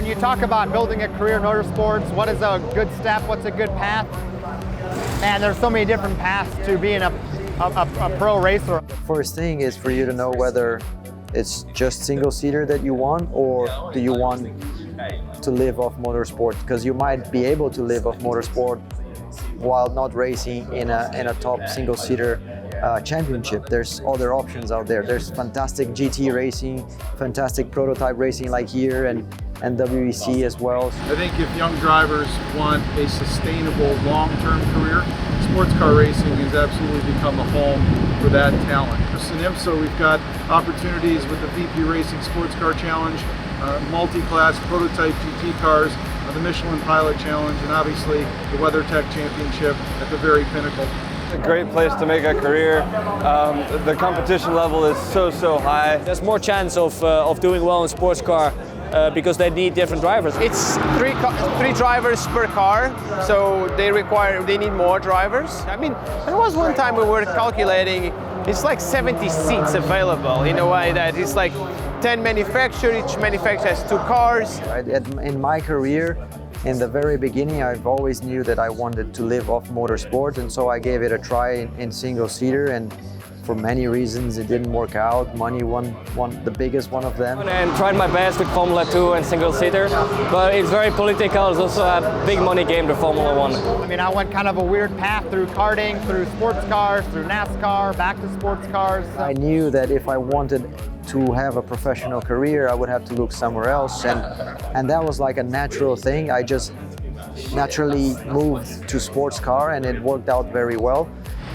you talk about building a career in motorsports, what is a good step, what's a good path? Man, there's so many different paths to being a pro racer. First thing is for you to know whether it's just single-seater that you want, or do you want to live off motorsport, because you might be able to live off motorsport while not racing in a top single-seater championship. There's other options out there. There's fantastic GT racing, fantastic prototype racing like here, and WEC as well. I think if young drivers want a sustainable long-term career, sports car racing has absolutely become a home for that talent. In IMSA, we've got opportunities with the VP Racing Sports Car Challenge, multi-class prototype GT cars, the Michelin Pilot Challenge, and obviously the WeatherTech Championship at the very pinnacle. A great place to make a career. The competition level is so high. There's more chance of doing well in sports car because they need different drivers. It's three drivers per car, so they need more drivers. I mean, there was one time we were calculating, it's like 70 seats available in a way that it's like 10 manufacturers, each manufacturer has 2 cars. In my career, in the very beginning, I've always knew that I wanted to live off motorsport, and so I gave it a try in single-seater, and for many reasons it didn't work out. Money won the biggest one of them. And tried my best with Formula 2 and single-seater, but it's very political. It's also a big money game, the Formula 1. I mean, I went kind of a weird path through karting, through sports cars, through NASCAR, back to sports cars. I knew that if I wanted to have a professional career, I would have to look somewhere else, and that was like a natural thing. I just naturally moved to sports car, and it worked out very well.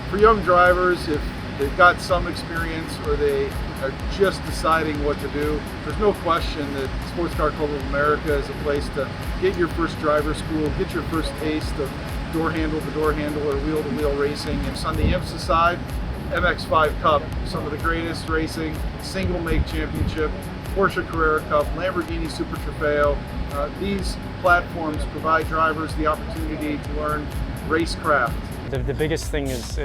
For young drivers, if they've got some experience or they are just deciding what to do, there's no question that Sports Car Club of America is a place to get your first driver school, get your first taste of door handle to door handle or wheel to wheel racing. And on the IMSA side, MX-5 Cup, some of the greatest racing, single make championship, Porsche Carrera Cup, Lamborghini Super Trofeo. These platforms provide drivers the opportunity to learn racecraft. The biggest thing is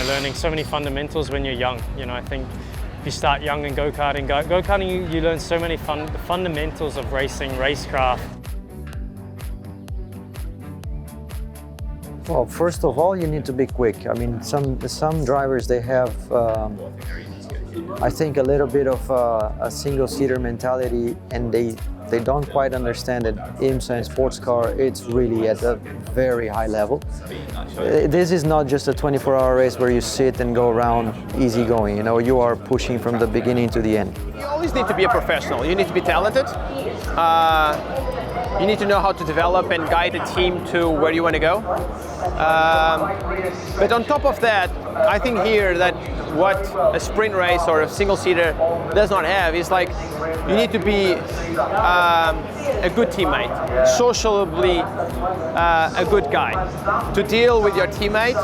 learning so many fundamentals when you're young. I think if you start young in go-karting, you learn so many fundamentals of racing, racecraft. Well, first of all, you need to be quick. I mean, some drivers, they have, I think, a little bit of a single-seater mentality, and they don't quite understand that IMSA and sports car, it's really at a very high level. This is not just a 24-hour race where you sit and go around easy going. You are pushing from the beginning to the end. You always need to be a professional. You need to be talented. You need to know how to develop and guide a team to where you want to go. But on top of that, I think here that what a sprint race or a single-seater does not have is like you need to be a good teammate, sociably a good guy, to deal with your teammate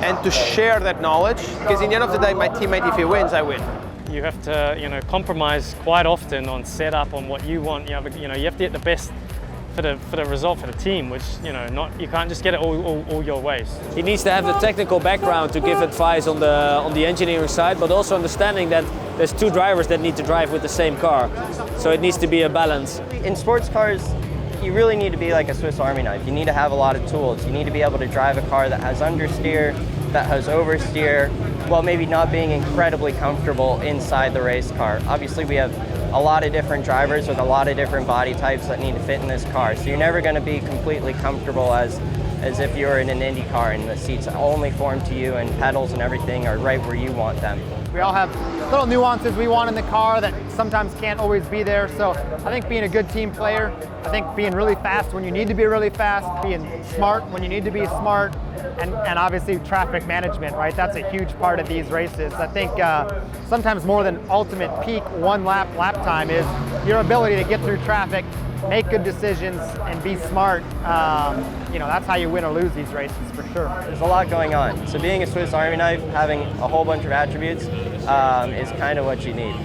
and to share that knowledge. Because in the end of the day, my teammate, if he wins, I win. You have to, compromise quite often on setup, on what you want. You have to get the best for the result for the team, which you can't just get it all your ways. He needs to have the technical background to give advice on the engineering side, but also understanding that there's 2 drivers that need to drive with the same car, so it needs to be a balance. In sports cars, you really need to be like a Swiss Army knife. You need to have a lot of tools. You need to be able to drive a car that has understeer, that has oversteer, while maybe not being incredibly comfortable inside the race car. Obviously, we have a lot of different drivers with a lot of different body types that need to fit in this car. So you're never going to be completely comfortable as if you're in an IndyCar and the seats only form to you and pedals and everything are right where you want them. We all have little nuances we want in the car that sometimes can't always be there. So I think being a good team player, I think being really fast when you need to be really fast, being smart when you need to be smart, and obviously traffic management, right? That's a huge part of these races. I think sometimes more than ultimate peak lap time is your ability to get through traffic, make good decisions, and be smart. That's how you win or lose these races, for sure. There's a lot going on. So being a Swiss Army knife, having a whole bunch of attributes is kind of what you need.